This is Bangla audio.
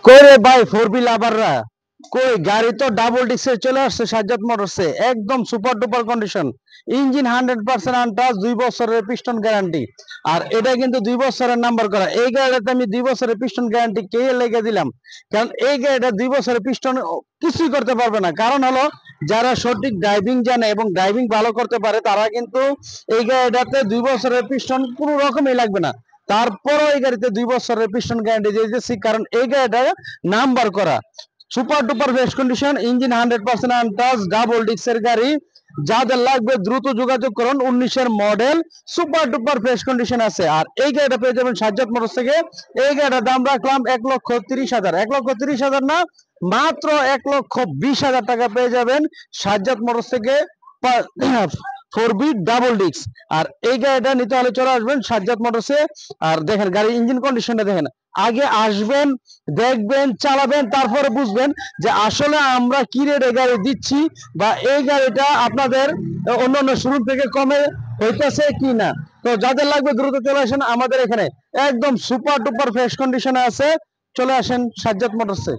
কই রে ভাই ফোর বি লাভাররা, কই গাড়ি তো ডাবল ডিস্কে চলে আসছে সাজ্জাদ মোটরসে, একদম super duper condition. Engine 100% untouch, 2 বছরের পিস্টন গ্যারান্টি। আর এটা কিন্তু 2 বছরের নাম্বার করা। এই গাড়িটাতে আমি 2 বছরের পিস্টন গ্যারান্টি কে লেগে দিলাম, কারণ এই গাড়িটা 2 বছরের পিস্টন কিছুই করতে পারবে না। কারণ হলো যারা সঠিক ড্রাইভিং জানে এবং ড্রাইভিং ভালো করতে পারে তারা কিন্তু এই গাড়িটাতে 2 বছরের পিস্টন কোনো রকমই লাগবে না। তারপরও এই গাড়িতে 2 বছরের পিস্টন গ্যারান্টি দিয়ে দিচ্ছি, কারণ এই গাড়িটা নাম্বার করা super duper fresh condition, engine 100% untouch, double ডিক্সের গাড়ি। যাদের লাগবে দ্রুত যোগাযোগ করুন। 19-এর model, super duper fresh condition আছে। আর এই গাড়িটা পেয়ে যাবেন সাজ্জাদ মোটরস থেকে। এই গাড়িটার দাম রাখলাম 1,30,000, 1,30,000 না, মাত্র 1,20,000 টাকা পেয়ে যাবেন সাজ্জাদ মোটরস থেকে। 4B ডাবল ডিক্স। আর এই গাড়িটা নিতে হলে চলে আসবেন সাজ্জাদ মোটরসে। আর দেখেন গাড়ির ইঞ্জিন কন্ডিশনটা দেখেন, আগে আসবেন, দেখবেন, চালাবেন, তারপরে বুঝবেন যে আসলে আমরা কি রেটে গাড়ি দিচ্ছি, বা এই গাড়িটা আপনাদের অন্যান্য শোরুম থেকে কমে হইতেছে কি না। তো যাদের লাগবে দ্রুত চলে আসেন আমাদের এখানে, একদম সুপার ডুপার ফ্রেশ কন্ডিশনে আছে। চলে আসেন সাজ্জাদ মোটরসে।